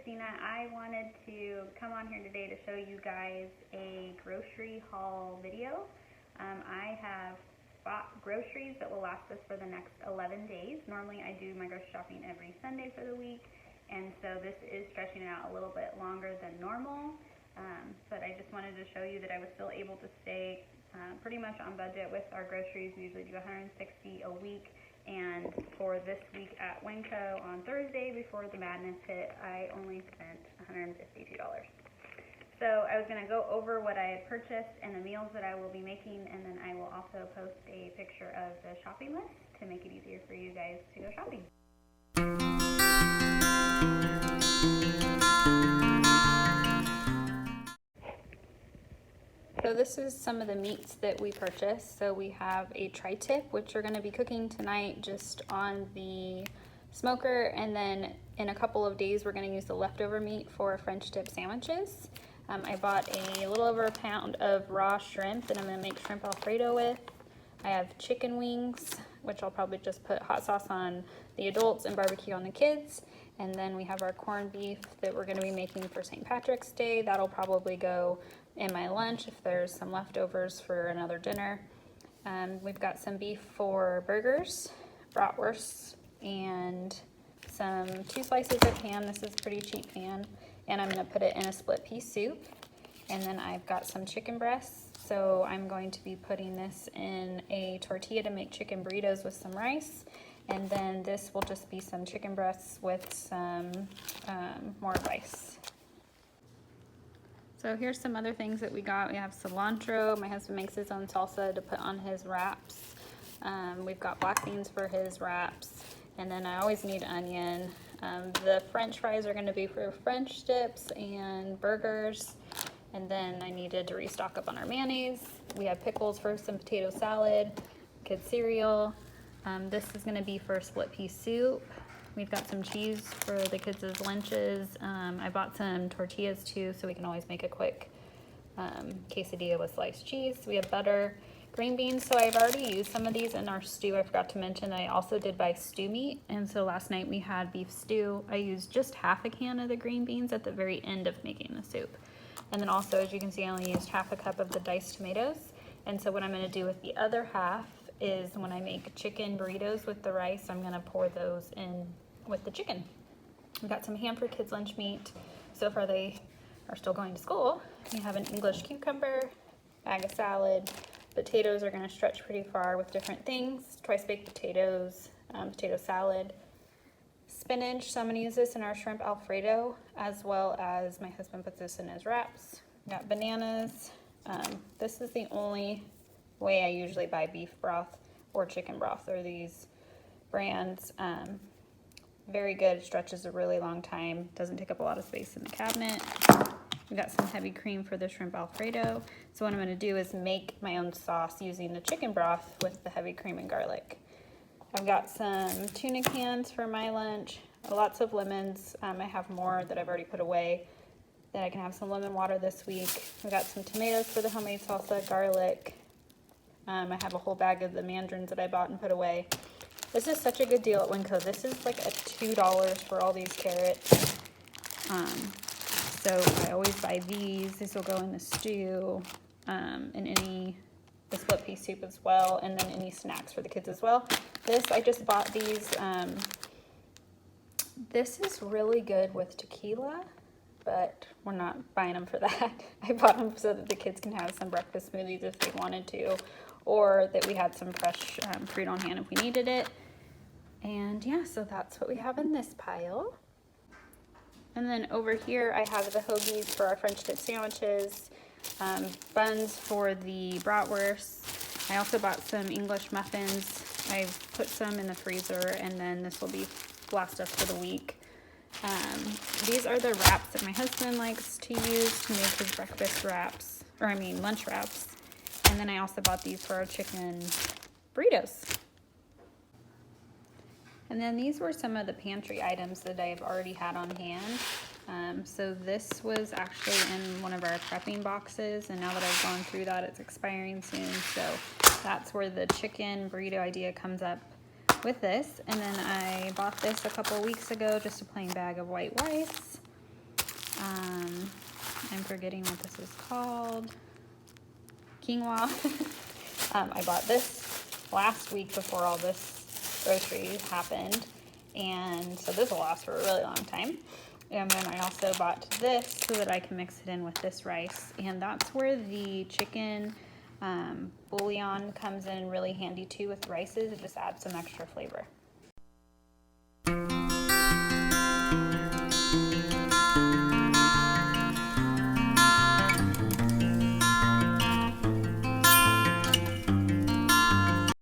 Christina. I wanted to come on here today to show you guys a grocery haul video. I have bought groceries that will last us for the next 11 days. Normally I do my grocery shopping every Sunday for the week, and so this is stretching it out a little bit longer than normal. But I just wanted to show you that I was still able to stay pretty much on budget with our groceries. We usually do $160 a week. And for this week at Winco on Thursday before the madness hit, I only spent $152. So I was going to go over what I had purchased and the meals that I will be making, and then I will also post a picture of the shopping list to make it easier for you guys to go shopping. So this is some of the meats that we purchased. So we have a tri-tip, which we're going to be cooking tonight just on the smoker, and then in a couple of days we're going to use the leftover meat for French dip sandwiches. I bought a little over a pound of raw shrimp that I'm going to make shrimp Alfredo with. I have chicken wings, which I'll probably just put hot sauce on the adults and barbecue on the kids. And then we have our corned beef that we're going to be making for St. Patrick's Day. That'll probably go in my lunch if there's some leftovers for another dinner. We've got some beef for burgers, bratwursts, and some 2 slices of ham. This is pretty cheap ham, and I'm going to put it in a split pea soup. And then I've got some chicken breasts, so I'm going to be putting this in a tortilla to make chicken burritos with some rice. And then this will just be some chicken breasts with some more rice. So here's some other things that we got. We have cilantro. My husband makes his own salsa to put on his wraps. We've got black beans for his wraps. And then I always need onion. The French fries are going to be for French dips and burgers. And then I needed to restock up on our mayonnaise. We have pickles for some potato salad, kids cereal. This is going to be for split pea soup. We've got some cheese for the kids' lunches. I bought some tortillas too, so we can always make a quick quesadilla with sliced cheese. We have butter, green beans. So I've already used some of these in our stew. I forgot to mention I also did buy stew meat. And so last night we had beef stew. I used just half a can of the green beans at the very end of making the soup. And then also, as you can see, I only used half a cup of the diced tomatoes. And so what I'm going to do with the other half is when I make chicken burritos with the rice, I'm going to pour those in with the chicken. We've got some ham for kids' lunch meat. So far they are still going to school. We have an English cucumber, bag of salad. Potatoes are going to stretch pretty far with different things. Twice baked potatoes, potato salad, spinach. So I'm going to use this in our shrimp Alfredo, as well as my husband puts this in his wraps. We got bananas. This is the only way I usually buy beef broth or chicken broth, are these brands. Very good, stretches a really long time, doesn't take up a lot of space in the cabinet. We got some heavy cream for the shrimp Alfredo. So what I'm going to do is make my own sauce using the chicken broth with the heavy cream and garlic. I've got some tuna cans for my lunch, lots of lemons. I have more that I've already put away that I can have some lemon water this week. We've got some tomatoes for the homemade salsa, garlic. I have a whole bag of the mandarins that I bought and put away. This is such a good deal at Winco. This is like a $2 for all these carrots. So I always buy these. This will go in the stew, in the split pea soup as well, and then any snacks for the kids as well. I just bought these. This is really good with tequila, but we're not buying them for that. I bought them so that the kids can have some breakfast smoothies if they wanted to, or that we had some fresh fruit on hand if we needed it. And yeah, so that's what we have in this pile. And then over here I have the hoagies for our French dip sandwiches, buns for the bratwursts. I also bought some English muffins. I've put some in the freezer, and then this will be last us for the week. These are the wraps that my husband likes to use to make his breakfast wraps, lunch wraps. And then I also bought these for our chicken burritos. And then these were some of the pantry items that I've already had on hand. So this was actually in one of our prepping boxes, and now that I've gone through that, it's expiring soon. So that's where the chicken burrito idea comes up with this. And then I bought this a couple weeks ago, just a plain bag of white rice. I'm forgetting what this is called. Quinoa. I bought this last week before all this grocery happened, and so this will last for a really long time. And then I also bought this so that I can mix it in with this rice, and that's where the chicken bouillon comes in really handy too with rices. It just adds some extra flavor.